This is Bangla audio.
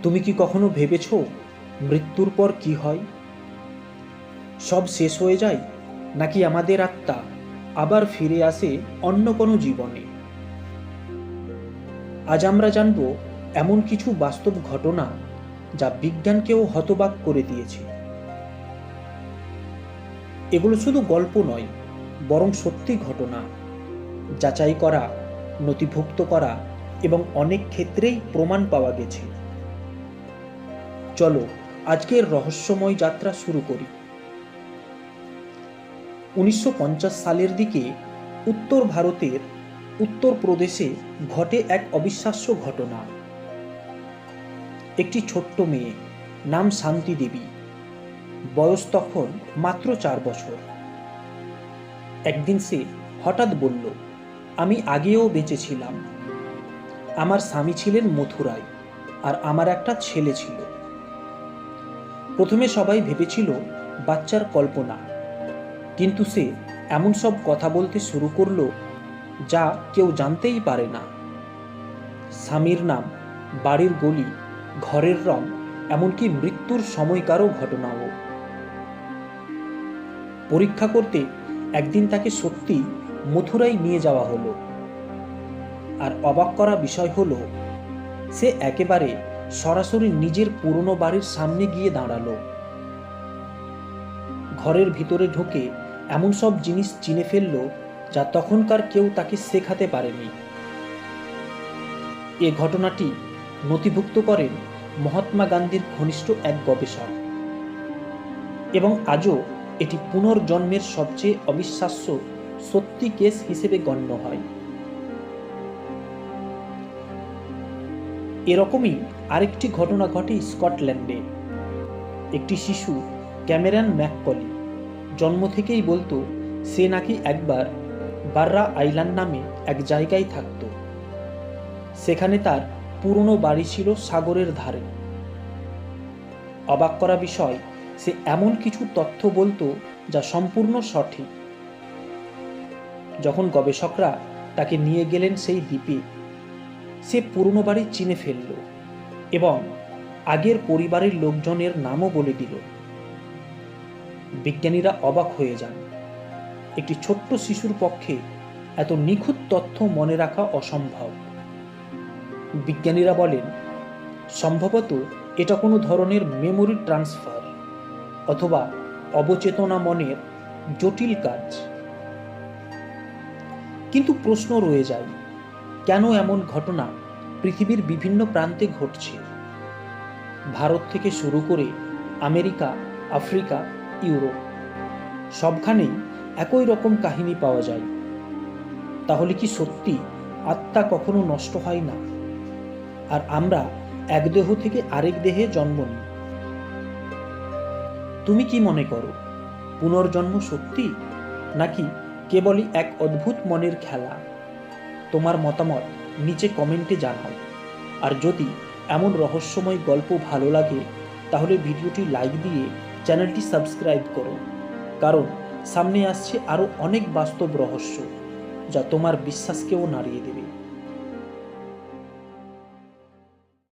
তুমি কি কখনো ভেবেছো মৃত্যুর পর কি হয়? সব শেষ হয়ে যায়, নাকি আমাদের আত্মা আবার ফিরে আসে অন্য কোনো জীবনে? আজ আমরা জানব এমন কিছু বাস্তব ঘটনা যা বিজ্ঞানকেও হতবাক করে দিয়েছে। এগুলো শুধু গল্প নয়, বরং সত্যি ঘটনা, যাচাই করা, নথিভুক্ত করা এবং অনেক ক্ষেত্রেই প্রমাণ পাওয়া গেছে। চলো আজকের রহস্যময় যাত্রা শুরু করি। 1950 সালের দিকে উত্তর ভারতের উত্তরপ্রদেশে ঘটে এক অবিশ্বাস্য ঘটনা। একটি ছোট্ট মেয়ে, নাম শান্তি দেবী, বয়স তখন মাত্র 4 বছর। একদিন সে হঠাৎ বলল, আমি আগেও বেঁচে ছিলাম। আমার স্বামী ছিলেন মথুরায়, আর আমার একটা ছেলে ছিল। প্রথমে সবাই ভেবেছিল বাচ্চার কল্পনা, কিন্তু সে এমন সব কথা বলতে শুরু করলো যা কেউ জানতেই পারে না। স্বামীর নাম, বাড়ির গলি, ঘরের রং, এমনকি মৃত্যুর সময়কারও ঘটনাও। পরীক্ষা করতে একদিন তাকে সত্যি মথুরায় নিয়ে যাওয়া হলো। আর অবাক করা বিষয় হলো, সে একেবারে সরাসরি নিজের পুরনো বাড়ির সামনে গিয়ে দাঁড়ালো। ঘরের ভিতরে ঢুকে এমন সব জিনিস চিনে ফেলল যা তখনকার কেউ তাকে শেখাতে পারেনি। এ ঘটনাটি নথিভুক্ত করেন মহাত্মা গান্ধীর ঘনিষ্ঠ এক গবেষক, এবং আজও এটি পুনর্জন্মের সবচেয়ে অবিশ্বাস্য সত্যি কেস হিসেবে গণ্য হয়। এরকমই আরেকটি ঘটনা ঘটে স্কটল্যান্ডে। একটি শিশু, ক্যামেরন ম্যাককলি, জন্ম থেকেই বলতো সে নাকি একবার বাররা আইল্যান্ড নামে এক জায়গায় থাকত। সেখানে তার পুরনো বাড়ি ছিল সাগরের ধারে। অবাক করা বিষয়, সে এমন কিছু তথ্য বলতো যা সম্পূর্ণ সঠিক। যখন গবেষকরা তাকে নিয়ে গেলেন সেই দ্বীপে, সে পুরনো বাড়ি চিনে ফেলল এবং আগের পরিবারের লোকজনের নামও বলে দিল। বিজ্ঞানীরা অবাক হয়ে যান। একটি ছোট্ট শিশুর পক্ষে এত নিখুঁত তথ্য মনে রাখা অসম্ভব। বিজ্ঞানীরা বলেন, সম্ভবত এটা কোনো ধরনের মেমোরি ট্রান্সফার অথবা অবচেতনা মনের জটিল কাজ। কিন্তু প্রশ্ন রয়ে যায়, কেন এমন ঘটনা পৃথিবীর বিভিন্ন প্রান্তে ঘটছে? ভারত থেকে শুরু করে আমেরিকা, আফ্রিকা, ইউরোপ, সবখানেই একই রকম কাহিনী পাওয়া যায়। তাহলে কি সত্যি আত্মা কখনো নষ্ট হয় না, আর আমরা এক দেহ থেকে আরেক দেহে জন্ম নিই? তুমি কি মনে করো, পুনর্জন্ম সত্যি, নাকি কেবলই এক অদ্ভুত মনের খেলা? তোমার মতামত নিচে কমেন্টে জানাও। আর যদি এমন রহস্যময় গল্প ভালো লাগে, তাহলে ভিডিওটি লাইক দিয়ে চ্যানেলটি সাবস্ক্রাইব করো, কারণ সামনে আসছে আরও অনেক বাস্তব রহস্য যা তোমার বিশ্বাসকেও নাড়িয়ে দেবে।